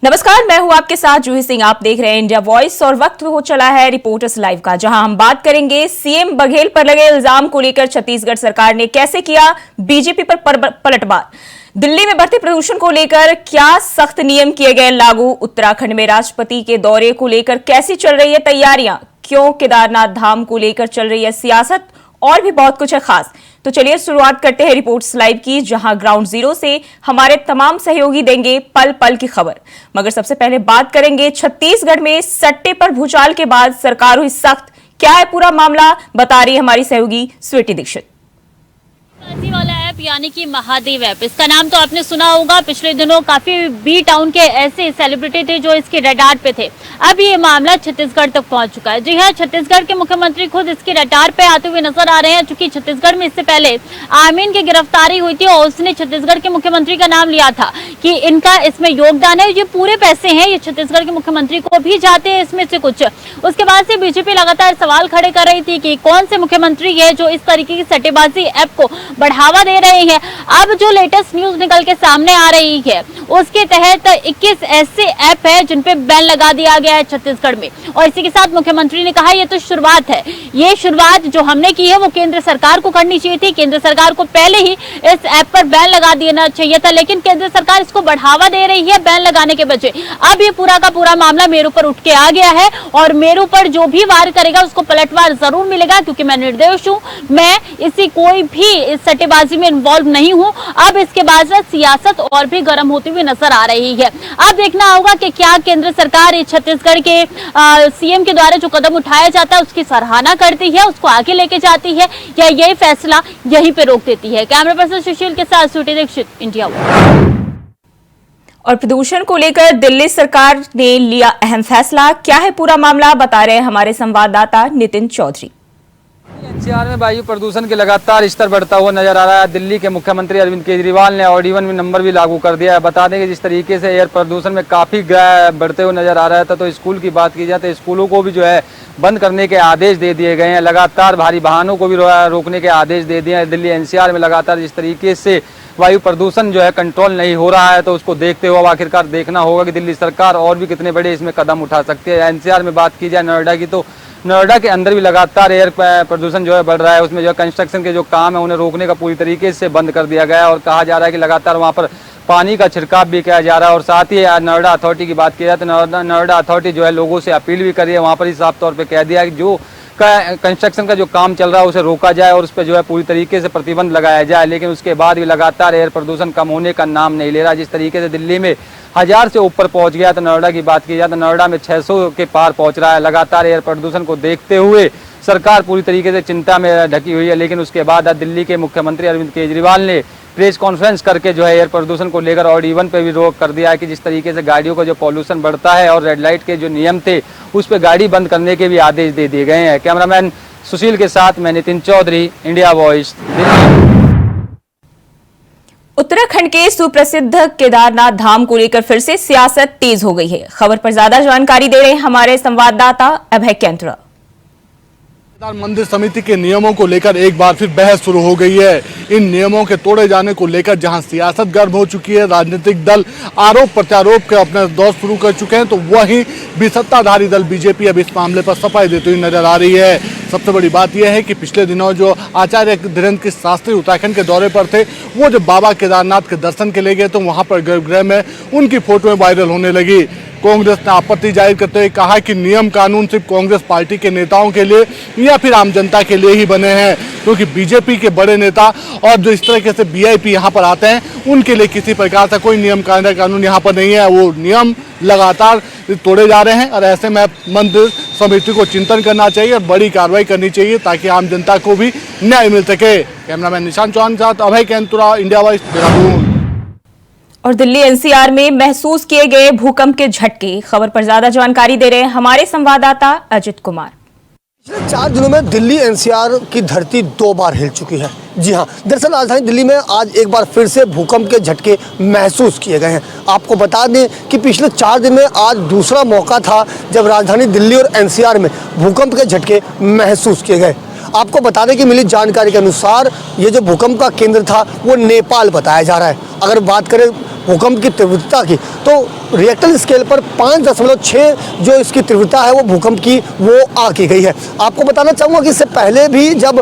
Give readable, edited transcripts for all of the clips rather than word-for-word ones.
नमस्कार, मैं हूं आपके साथ जूही सिंह। आप देख रहे हैं इंडिया वॉइस और वक्त हो चला है रिपोर्टर्स लाइव का, जहां हम बात करेंगे सीएम बघेल पर लगे इल्जाम को लेकर छत्तीसगढ़ सरकार ने कैसे किया बीजेपी पर पलटवार। दिल्ली में बढ़ते प्रदूषण को लेकर क्या सख्त नियम किए गए लागू। उत्तराखंड में राष्ट्रपति के दौरे को लेकर कैसी चल रही है तैयारियां। क्यों केदारनाथ धाम को लेकर चल रही है सियासत, और भी बहुत कुछ है खास। तो चलिए शुरुआत करते हैं रिपोर्ट्स लाइव की, जहां ग्राउंड जीरो से हमारे तमाम सहयोगी देंगे पल पल की खबर। मगर सबसे पहले बात करेंगे छत्तीसगढ़ में सट्टे पर भूचाल के बाद सरकार हुई सख्त। क्या है पूरा मामला, बता रही है हमारी सहयोगी स्वीटी दीक्षित। वाला ऐप यानी कि महादेव ऐप, इसका नाम तो आपने सुना होगा। पिछले दिनों काफी बी टाउन के ऐसे सेलिब्रिटी थे जो इसके रडार पे थे। अब ये मामला छत्तीसगढ़ तक पहुंच चुका है। जी हाँ, छत्तीसगढ़ के मुख्यमंत्री खुद इसके रडार पे आते हुए नजर आ रहे हैं। चूंकि छत्तीसगढ़ में इससे पहले आमीन की गिरफ्तारी हुई थी और उसने छत्तीसगढ़ के मुख्यमंत्री का नाम लिया था कि इनका इसमें योगदान है। ये पूरे पैसे हैं, ये छत्तीसगढ़ के मुख्यमंत्री को भी जाते हैं इसमें से कुछ। उसके बाद से बीजेपी लगातार सवाल खड़े कर रही थी कि कौन से मुख्यमंत्री है जो इस तरीके की सट्टेबाजी ऐप को बढ़ावा दे रहे हैं। अब जो लेटेस्ट न्यूज निकल के सामने आ रही है, उसके तहत 21 ऐसे ऐप है जिन पे बैन लगा दिया गया है छत्तीसगढ़ में। और इसी के साथ मुख्यमंत्री ने कहा ये तो शुरुआत है, ये शुरुआत जो हमने की है वो केंद्र सरकार को करनी चाहिए थी। केंद्र सरकार को पहले ही इस ऐप पर बैन लगा देना चाहिए था, लेकिन केंद्र सरकार इसको बढ़ावा दे रही है बैन लगाने के बजाय। अब ये पूरा का पूरा मामला मेरू पर उठ के आ गया है और मेरू पर जो भी वार करेगा उसको पलटवार जरूर मिलेगा, क्योंकि मैं निर्दोष हूं, मैं इसी कोई भी इस सट्टेबाजी में इन्वॉल्व नहीं हूं। अब इसके बाद सियासत और भी गर्म होती हुई नजर आ रही है। अब देखना होगा कि क्या केंद्र सरकार छत्तीसगढ़ के सीएम के द्वारा जो कदम उठाया जाता है उसकी सराहना करती है, उसको आगे लेके जाती है, या यही फैसला यहीं पे रोक देती है। कैमरा पर्सन सुशील के साथ स्वीटी दीक्षित, इंडिया। और प्रदूषण को लेकर दिल्ली सरकार ने लिया अहम फैसला। क्या है पूरा मामला, बता रहे हैं हमारे संवाददाता नितिन चौधरी। एनसीआर में वायु प्रदूषण के लगातार स्तर बढ़ता हुआ नजर आ रहा है। दिल्ली के मुख्यमंत्री अरविंद केजरीवाल ने ऑड इवन में नंबर भी लागू कर दिया है। बता दें कि जिस तरीके से एयर प्रदूषण में काफी बढ़ते हुए नजर आ रहा था, तो स्कूल की बात की जाए तो स्कूलों को भी जो है बंद करने के आदेश दे दिए गए हैं। लगातार भारी वाहनों को भी रोकने के आदेश दे दिए हैं। दिल्ली एनसीआर में लगातार जिस तरीके से वायु प्रदूषण जो है कंट्रोल नहीं हो रहा है, तो उसको देखते हुए आखिरकार देखना होगा कि दिल्ली सरकार और भी कितने बड़े इसमें कदम उठा सकती है। एनसीआर में बात की जाए नोएडा की, तो नोएडा के अंदर भी लगातार एयर प्रदूषण जो है बढ़ रहा है। उसमें जो कंस्ट्रक्शन के जो काम है उन्हें रोकने का पूरी तरीके से बंद कर दिया गया है और कहा जा रहा है कि लगातार वहां पर पानी का छिड़काव भी किया जा रहा है। और साथ ही नोएडा अथॉरिटी की बात की जाए तो नोएडा अथॉरिटी जो है लोगों से अपील भी कर रही है। वहां पर ही साफ तौर पर कह दिया कि जो कंस्ट्रक्शन का जो काम चल रहा है उसे रोका जाए और उस पर जो है पूरी तरीके से प्रतिबंध लगाया जाए। लेकिन उसके बाद भी लगातार एयर प्रदूषण कम होने का नाम नहीं ले रहा। जिस तरीके से दिल्ली में 1000 से ऊपर पहुंच गया, तो नोएडा की बात की जाए तो नोएडा में 600 के पार पहुंच रहा है। लगातार एयर प्रदूषण को देखते हुए सरकार पूरी तरीके से चिंता में ढकी हुई है। लेकिन उसके बाद दिल्ली के मुख्यमंत्री अरविंद केजरीवाल ने प्रेस कॉन्फ्रेंस करके जो है एयर प्रदूषण को लेकर ऑड इवन पे भी रोक कर दिया है कि जिस तरीके से गाड़ियों का जो पॉल्यूशन बढ़ता है और रेड लाइट के जो नियम थे उस पर गाड़ी बंद करने के भी आदेश दे दिए गए हैं। कैमरामैन सुशील के साथ मैं नितिन चौधरी, इंडिया वॉइस, दिल्ली। उत्तराखंड के सुप्रसिद्ध केदारनाथ धाम को लेकर फिर से सियासत तेज हो गई है। खबर पर ज्यादा जानकारी दे रहे हैं हमारे संवाददाता अभय केंद्र। मंदिर समिति के नियमों को लेकर एक बार फिर बहस शुरू हो गई है। इन नियमों के तोड़े जाने को लेकर जहां सियासत गर्म हो चुकी है, राजनीतिक दल आरोप प्रत्यारोप के अपने दौर शुरू कर चुके हैं, तो वहीं भी सत्ताधारी दल बीजेपी अब इस मामले पर सफाई देती हुई नजर आ रही है। सबसे बड़ी बात यह है कि पिछले दिनों जो आचार्य धीरेन्द्र की शास्त्री उत्तराखंड के दौरे पर थे, वो जब बाबा केदारनाथ के दर्शन के लिए गए तो वहां पर गर्भगृह में उनकी फोटोएं वायरल होने लगी। कांग्रेस ने आपत्ति जाहिर करते हुए कहा कि नियम कानून सिर्फ कांग्रेस पार्टी के नेताओं के लिए या फिर आम जनता के लिए ही बने हैं, क्योंकि बीजेपी के बड़े नेता और जो इस तरह से वीआईपी यहाँ पर आते हैं उनके लिए किसी प्रकार का कोई नियम कानून यहाँ पर नहीं है। वो नियम लगातार तोड़े जा रहे हैं और ऐसे में मंदिर समिति को चिंतन करना चाहिए और बड़ी कार्रवाई करनी चाहिए ताकि आम जनता को भी न्याय मिल सके। कैमरामैन निशांत चौहान के साथ अभय केंतुरा, इंडिया वॉइस, देहरादून। और दिल्ली एनसीआर में महसूस किए गए भूकंप के झटके। खबर पर ज्यादा जानकारी दे रहे हैं हमारे संवाददाता अजित कुमार। पिछले 4 दिनों में दिल्ली एनसीआर की धरती 2 बार हिल चुकी है। जी हाँ, दरअसल राजधानी दिल्ली में आज एक बार फिर से भूकंप के झटके महसूस किए गए हैं। आपको बता दें कि पिछले 4 दिन में आज दूसरा मौका था जब राजधानी दिल्ली और एनसीआर में भूकंप के झटके महसूस किए गए। आपको बता दें कि मिली जानकारी के अनुसार ये जो भूकंप का केंद्र था वो नेपाल बताया जा रहा है। अगर बात करें भूकंप की तीव्रता की, तो रिएक्टर स्केल पर 5.6 जो इसकी तीव्रता है वो भूकंप की वो आंकी गई है। आपको बताना चाहूँगा कि इससे पहले भी जब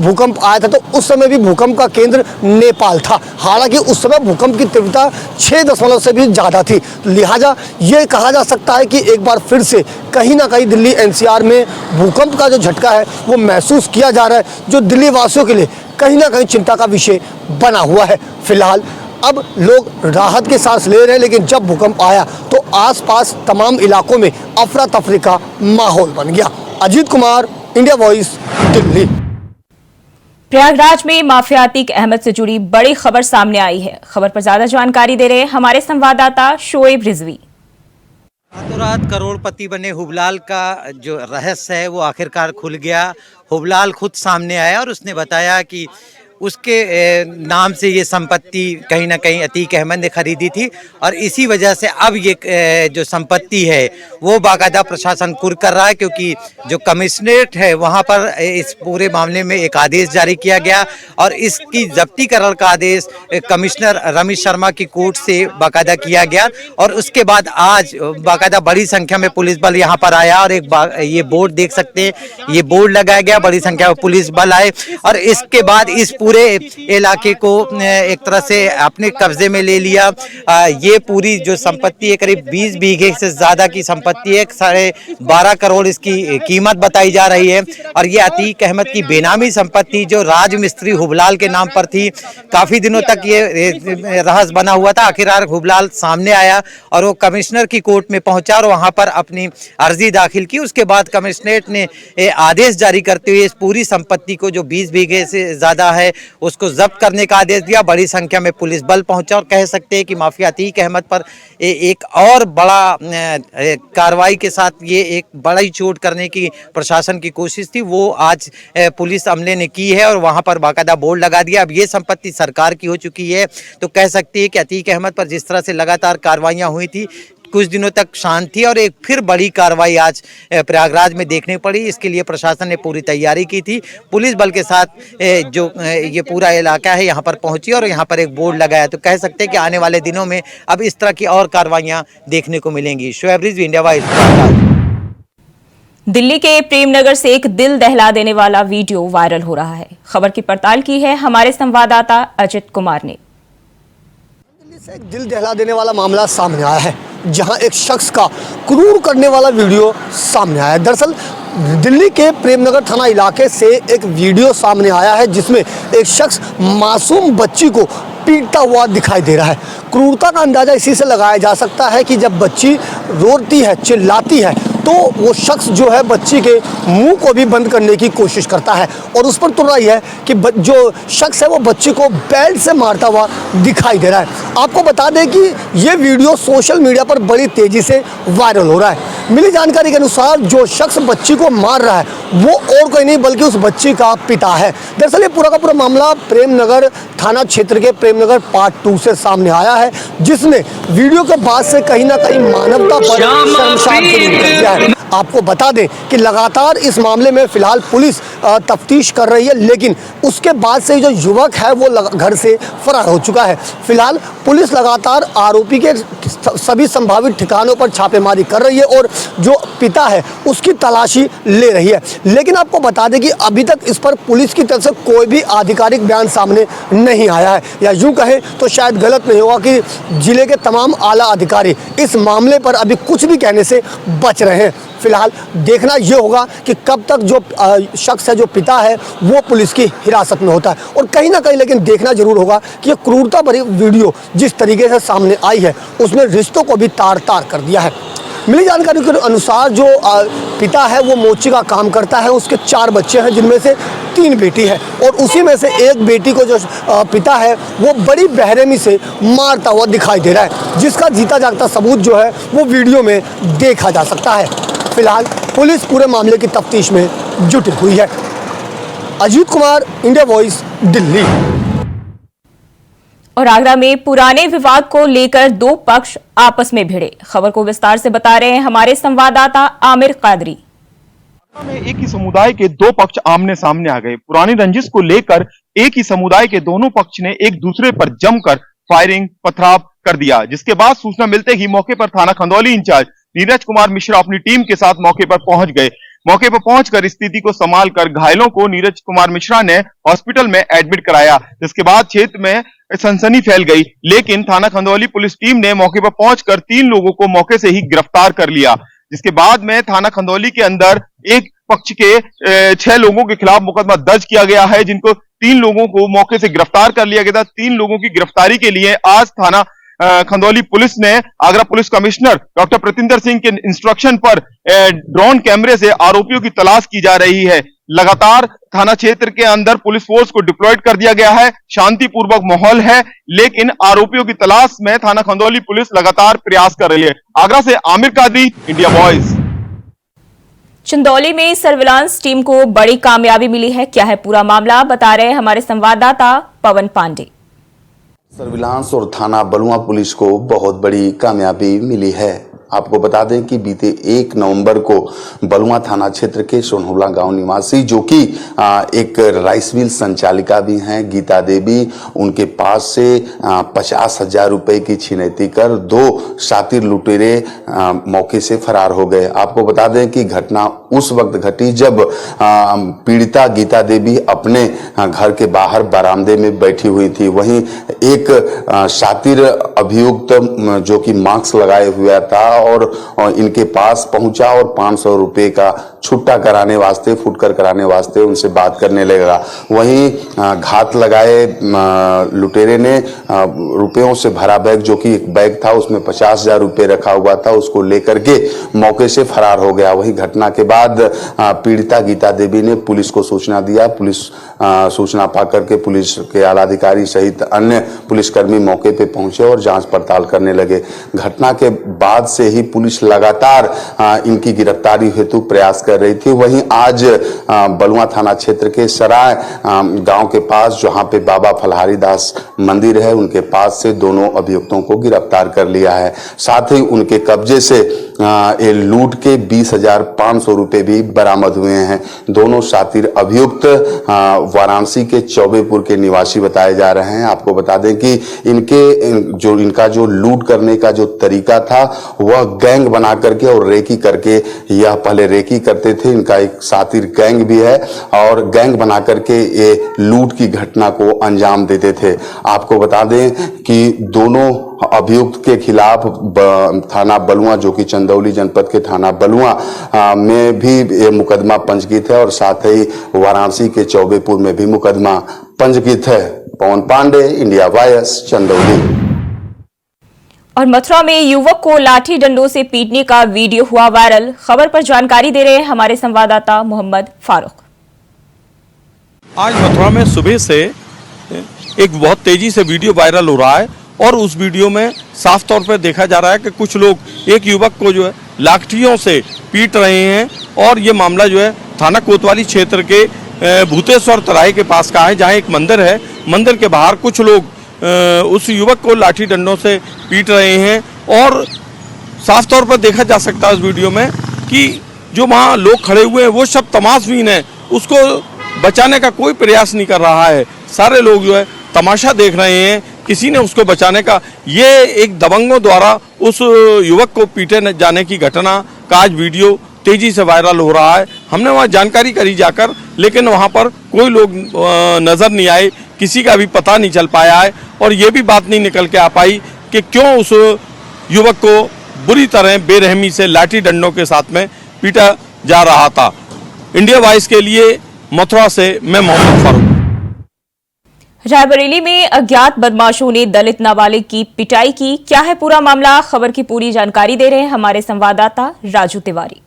भूकंप आया था तो उस समय भी भूकंप का केंद्र नेपाल था, हालांकि उस समय भूकंप की तीव्रता 6 से भी ज़्यादा थी। लिहाजा ये कहा जा सकता है कि एक बार फिर से कहीं ना कहीं दिल्ली एनसीआर में भूकंप का जो झटका है वो महसूस किया जा रहा है, जो दिल्ली वासियों के लिए कहीं ना कहीं चिंता का विषय बना हुआ है। फिलहाल अब लोग राहत की सांस ले रहे हैं, लेकिन जब भूकंप आया तो आसपास तमाम इलाकों में अफरा तफरी का माहौल बन गया। Ajit Kumar, India Voice, Delhi. प्रयागराज में माफिया अतीक अहमद से जुड़ी बड़ी खबर सामने आई है। खबर पर ज्यादा जानकारी दे रहे हैं हमारे संवाददाता शोएब रिजवी। रातों रात करोड़पति बने हुबलाल का जो रहस्य है वो आखिरकार खुल गया। हुबलाल खुद सामने आया और उसने बताया कि उसके नाम से ये संपत्ति कहीं ना कहीं अतीक अहमद ने खरीदी थी और इसी वजह से अब ये जो संपत्ति है वो बाकायदा प्रशासन कुर्क कर रहा है, क्योंकि जो कमिश्नरेट है वहाँ पर इस पूरे मामले में एक आदेश जारी किया गया और इसकी जब्तीकरण का आदेश कमिश्नर रमेश शर्मा की कोर्ट से बाकायदा किया गया। और उसके बाद आज बाकायदा बड़ी संख्या में पुलिस बल यहाँ पर आया और ये बोर्ड देख सकते हैं, ये बोर्ड लगाया गया, बड़ी संख्या में पुलिस बल आए और इसके बाद इस पूरे इलाके को एक तरह से अपने कब्जे में ले लिया। ये पूरी जो संपत्ति है करीब 20 बीघे से ज्यादा की संपत्ति है, 12.5 करोड़ इसकी कीमत बताई जा रही है और ये अतीक अहमद की बेनामी संपत्ति जो राजमिस्त्री हुबलाल के नाम पर थी। काफी दिनों तक ये रहस्य बना हुआ था। आखिरकार हुबलाल सामने आया और वो कमिश्नर की कोर्ट में पहुंचा और वहां पर अपनी अर्जी दाखिल की। उसके बाद कमिश्नरेट ने आदेश जारी करते हुए इस पूरी संपत्ति को जो 20 बीघे से ज्यादा है उसको जब्त करने का आदेश दिया। बड़ी संख्या में पुलिस बल पहुंचा और कह सकते हैं कि माफिया अतीक अहमद पर एक और बड़ा कार्रवाई के साथ ये एक बड़ा ही चोट करने की प्रशासन की कोशिश थी, वो आज पुलिस अमले ने की है और वहां पर बाकायदा बोर्ड लगा दिया। अब ये संपत्ति सरकार की हो चुकी है, तो कह सकती है कि अतीक अहमद पर जिस तरह से लगातार कार्रवाइयां हुई थी, कुछ दिनों तक शांत थी और एक फिर बड़ी कार्रवाई आज प्रयागराज में देखने पड़ी। इसके लिए प्रशासन ने पूरी तैयारी की थी। पुलिस बल के साथ जो ये पूरा इलाका है यहाँ पर पहुंची और यहाँ पर एक बोर्ड लगाया, तो कह सकते हैं कि आने वाले दिनों में अब इस तरह की और कार्रवाइयाँ देखने को मिलेंगी। Shoaib Rizvi, India Voice. दिल्ली के प्रेमनगर से एक दिल दहला देने वाला वीडियो वायरल हो रहा है। खबर की पड़ताल की है हमारे संवाददाता अजित कुमार ने। दिल्ली से एक दिल दहला देने वाला मामला सामने आया है, जहां एक शख्स का क्रूर करने वाला वीडियो सामने आया है। दरअसल दिल्ली के प्रेमनगर थाना इलाके से एक वीडियो सामने आया है जिसमें एक शख्स मासूम बच्ची को पीटता हुआ दिखाई दे रहा है। क्रूरता का अंदाजा इसी से लगाया जा सकता है कि जब बच्ची रोती है, चिल्लाती है, तो वो शख्स जो है बच्ची के मुंह को भी बंद करने की कोशिश करता है और उस पर तुर रही है कि जो शख्स है वो बच्ची को बेल्ट से मारता हुआ दिखाई दे रहा है। आपको बता दें कि ये वीडियो सोशल मीडिया पर बड़ी तेजी से वायरल हो रहा है। मिली जानकारी के अनुसार जो शख्स बच्ची को मार रहा है वो और कोई नहीं बल्कि उस बच्ची का पिता है। दरअसल ये पूरा का पूरा मामला प्रेमनगर थाना क्षेत्र के प्रेमनगर पार्ट 2 से सामने आया है, जिसने वीडियो के बाद से कहीं ना कहीं मानवता पर शर्मसार कर दिया है। आपको बता दें कि लगातार इस मामले में फिलहाल पुलिस तफ्तीश कर रही है, लेकिन उसके बाद से जो युवक है वो घर से फरार हो चुका है। फिलहाल पुलिस लगातार आरोपी के सभी संभावित ठिकानों पर छापेमारी कर रही है और जो पिता है उसकी तलाशी ले रही है। लेकिन आपको बता दें कि अभी तक इस पर पुलिस की तरफ से कोई भी आधिकारिक बयान सामने नहीं आया है, या यूं कहें तो शायद गलत नहीं होगा कि जिले के तमाम आला अधिकारी इस मामले पर अभी कुछ भी कहने से बच रहे हैं। फिलहाल देखना ये होगा कि कब तक जो शख्स है, जो पिता है, वो पुलिस की हिरासत में होता है। और कहीं ना कहीं लेकिन देखना जरूर होगा कि ये क्रूरता भरी वीडियो जिस तरीके से सामने आई है उसने रिश्तों को भी तार तार कर दिया है। मिली जानकारी के अनुसार जो पिता है वो मोची का काम करता है, उसके 4 बच्चे हैं जिनमें से 3 बेटी है और उसी में से एक बेटी को जो पिता है वो बड़ी बेरहमी से मारता हुआ दिखाई दे रहा है, जिसका जीता जागता सबूत जो है वो वीडियो में देखा जा सकता है। फिलहाल पुलिस पूरे मामले की तफ्तीश में जुटी हुई है। Ajit Kumar, India Voice, Delhi. और आगरा में पुराने विवाद को लेकर 2 पक्ष आपस में भिड़े। खबर को विस्तार से बता रहे हैं हमारे संवाददाता आमिर कादरी। में एक ही समुदाय के 2 पक्ष आमने सामने आ गए। पुरानी रंजिश को लेकर एक ही समुदाय के दोनों पक्ष ने एक दूसरे पर जमकर फायरिंग, पथराव कर दिया, जिसके बाद सूचना मिलते ही मौके पर थाना खंदौली इंचार्ज नीरज कुमार मिश्रा अपनी टीम के साथ मौके पर पहुंच गए। मौके पर पहुंचकर स्थिति को संभाल कर घायलों को नीरज कुमार मिश्रा ने हॉस्पिटल में एडमिट कराया, जिसके बाद क्षेत्र में सनसनी फैल गई। लेकिन थाना खंदौली पुलिस टीम ने मौके पर पहुंचकर 3 लोगों को मौके से ही गिरफ्तार कर लिया, जिसके बाद में थाना खंदौली के अंदर एक पक्ष के 6 लोगों के खिलाफ मुकदमा दर्ज किया गया है, जिनको 3 लोगों को मौके से गिरफ्तार कर लिया गया था। 3 लोगों की गिरफ्तारी के लिए आज थाना खंदौली पुलिस ने Agra police commissioner doctor Pratinder Singh के इंस्ट्रक्शन पर ड्रोन कैमरे से आरोपियों की तलाश की जा रही है। लगातार थाना क्षेत्र के अंदर पुलिस फोर्स को डिप्लॉयड कर दिया गया है, शांतिपूर्वक माहौल है, लेकिन आरोपियों की तलाश में थाना खंदौली पुलिस लगातार प्रयास कर रही है। आगरा से आमिर कादरी, इंडिया वॉइस। चंदौली में सर्विलांस टीम को बड़ी कामयाबी मिली है। क्या है पूरा मामला, बता रहे हमारे संवाददाता पवन पांडे। सर्विलांस और थाना बलुआ पुलिस को बहुत बड़ी कामयाबी मिली है। आपको बता दें कि बीते 1 नवंबर को बलुआ थाना क्षेत्र के सोनहुला गांव निवासी, जो कि एक राइस मिल संचालिका भी हैं, गीता देवी, उनके पास से 50,000 रुपए की छिनैती कर 2 शातिर लुटेरे मौके से फरार हो गए। आपको बता दें कि घटना उस वक्त घटी जब पीड़िता गीता देवी अपने घर के बाहर बरामदे में बैठी हुई थी। वहीं एक शातिर अभियुक्त जो कि मास्क लगाए हुआ था और इनके पास पहुंचा और 500 रुपए का छुट्टा कराने वास्ते, फुटकर कराने वास्ते उनसे बात करने लगा। वहीं घात लगाए लुटेरे ने रुपयों से भरा बैग, जो कि एक बैग था उसमें 50,000 रुपए रखा हुआ था, उसको लेकर के मौके से फरार हो गया। वहीं घटना के बाद पीड़िता गीता देवी ने पुलिस को सूचना दिया। पुलिस सूचना पाकर के पुलिस के आलाधिकारी सहित अन्य पुलिसकर्मी मौके पे पहुंचे और जांच पड़ताल करने लगे। घटना के बाद से ही पुलिस लगातार इनकी गिरफ्तारी हेतु प्रयास कर रही थी। वहीं आज बलुआ थाना क्षेत्र के सराय गांव के पास, जहां पे बाबा फलहारी दास मंदिर है, उनके पास से दोनों अभियुक्तों को गिरफ्तार कर लिया है। साथ ही उनके कब्जे से ये लूट के 20,500 रुपए भी बरामद हुए हैं। दोनों शातिर अभियुक्त वाराणसी के चौबेपुर के निवासी बताए जा रहे हैं। आपको बता दें कि इनका जो लूट करने का जो तरीका था वह गैंग बना करके और रेकी करके, यह पहले रेकी करते थे, इनका एक शातिर गैंग भी है और गैंग बना करके ये लूट की घटना को अंजाम देते थे। आपको बता दें कि दोनों अभियुक्त के खिलाफ थाना बलुआ, जो कि चंदौली जनपद के थाना बलुआ में भी ये मुकदमा पंजीकृत है और साथ ही वाराणसी के चौबेपुर में भी मुकदमा पंजीकृत है। पवन पांडे, इंडिया वॉइस, चंदौली। और मथुरा में युवक को लाठी डंडों से पीटने का वीडियो हुआ वायरल। खबर पर जानकारी दे रहे हैं हमारे संवाददाता मोहम्मद फारूक। आज मथुरा में सुबह से एक बहुत तेजी से वीडियो वायरल हो रहा है और उस वीडियो में साफ तौर पर देखा जा रहा है कि कुछ लोग एक युवक को जो है लाठियों से पीट रहे हैं और ये मामला जो है थाना कोतवाली क्षेत्र के भूतेश्वर तराई के पास का है, जहां एक मंदिर है। मंदिर के बाहर कुछ लोग उस युवक को लाठी डंडों से पीट रहे हैं और साफ तौर पर देखा जा सकता है इस वीडियो में कि जो वहाँ लोग खड़े हुए हैं वो सब तमाशबीन है, उसको बचाने का कोई प्रयास नहीं कर रहा है। सारे लोग जो है तमाशा देख रहे हैं, किसी ने उसको बचाने का, ये एक दबंगों द्वारा उस युवक को पीटे जाने की घटना का आज वीडियो तेजी से वायरल हो रहा है। हमने वहाँ जानकारी करी जाकर, लेकिन वहाँ पर कोई लोग नजर नहीं आए, किसी का भी पता नहीं चल पाया है और ये भी बात नहीं निकल के आ पाई कि क्यों उस युवक को बुरी तरह बेरहमी से लाठी डंडों के साथ में पीटा जा रहा था। इंडिया वॉइस के लिए मथुरा से मैं मोहम्मद फारूक। रायबरेली में अज्ञात बदमाशों ने दलित नाबालिग की पिटाई की। क्या है पूरा मामला, खबर की पूरी जानकारी दे रहे हैं हमारे संवाददाता राजू तिवारी।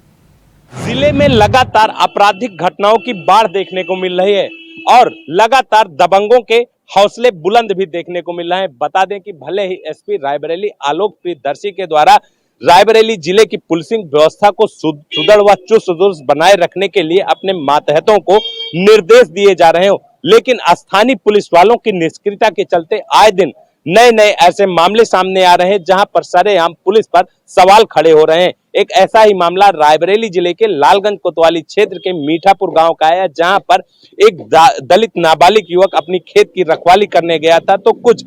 जिले में लगातार आपराधिक घटनाओं की बाढ़ देखने को मिल रही है और लगातार दबंगों के हौसले बुलंद भी देखने को मिल रहे हैं। बता दें कि भले ही एसपी रायबरेली आलोक प्रियदर्शी के द्वारा रायबरेली जिले की पुलिसिंग व्यवस्था को सुदृढ़ व चुस्त दुरुस्त बनाए रखने के लिए अपने मातहतों को निर्देश दिए जा रहे हो, लेकिन स्थानीय पुलिस वालों की निष्क्रियता के चलते आए दिन नए नए ऐसे मामले सामने आ रहे हैं जहां पर सरेआम पुलिस पर सवाल खड़े हो रहे हैं। एक ऐसा ही मामला रायबरेली जिले के लालगंज कोतवाली क्षेत्र के मीठापुर गांव का है, जहां पर एक दलित नाबालिग युवक अपनी खेत की रखवाली करने गया था तो कुछ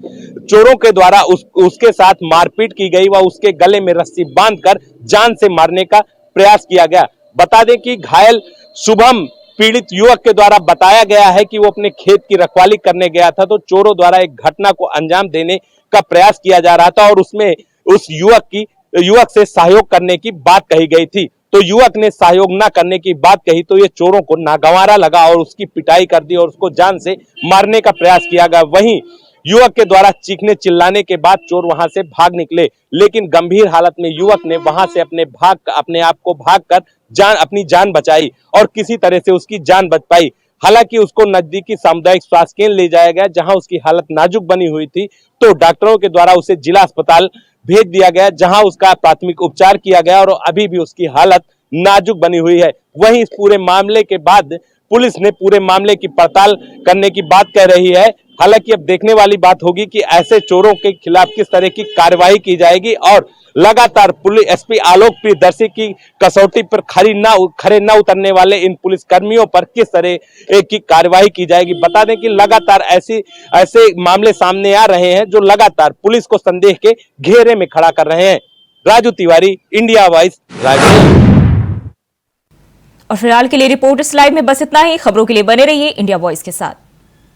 चोरों के द्वारा उसके साथ मारपीट की गई व उसके गले में रस्सी बांधकर जान से मारने का प्रयास किया गया। बता दें कि घायल शुभम पीड़ित युवक के द्वारा बताया गया है कि वो अपने खेत की रखवाली करने गया था तो चोरों द्वारा एक घटना को अंजाम देने का प्रयास किया जा रहा था और उसमें उस युवक से सहयोग करने की बात कही गई थी। तो युवक ने सहयोग न करने की बात कही तो ये चोरों को नागवारा लगा और उसकी पिटाई कर दी और उसको जान से मारने का प्रयास किया गया। वहीं युवक के द्वारा चीखने चिल्लाने के बाद चोर वहां से भाग निकले, लेकिन गंभीर हालत में युवक ने वहां से अपने आप को भागकर अपनी जान बचाई और किसी तरह से उसकी जान बच पाई। हालांकि उसको नजदीकी सामुदायिक स्वास्थ्य केंद्र ले जाया गया जहां उसकी हालत नाजुक बनी हुई थी तो डॉक्टरों के द्वारा उसे जिला अस्पताल भेज दिया गया जहां उसका प्राथमिक उपचार किया गया और अभी भी उसकी हालत नाजुक बनी हुई है। वहीं इस पूरे मामले के बाद पुलिस ने पूरे मामले की पड़ताल करने की बात कह रही है। हालांकि अब देखने वाली बात होगी कि ऐसे चोरों के खिलाफ किस तरह की कार्रवाई की जाएगी और लगातार पुलिस एसपी आलोक प्रियदर्शी की कसौटी पर खरे न उतरने वाले इन पुलिस कर्मियों पर किस तरह की कार्रवाई की जाएगी। बता दें कि लगातार ऐसे मामले सामने आ रहे हैं जो लगातार पुलिस को संदेह के घेरे में खड़ा कर रहे हैं। Raju Tiwari, India voice, Raebareli. और फिलहाल के लिए रिपोर्टर्स लाइव में बस इतना ही। खबरों के लिए बने रहिए इंडिया वॉइस के साथ।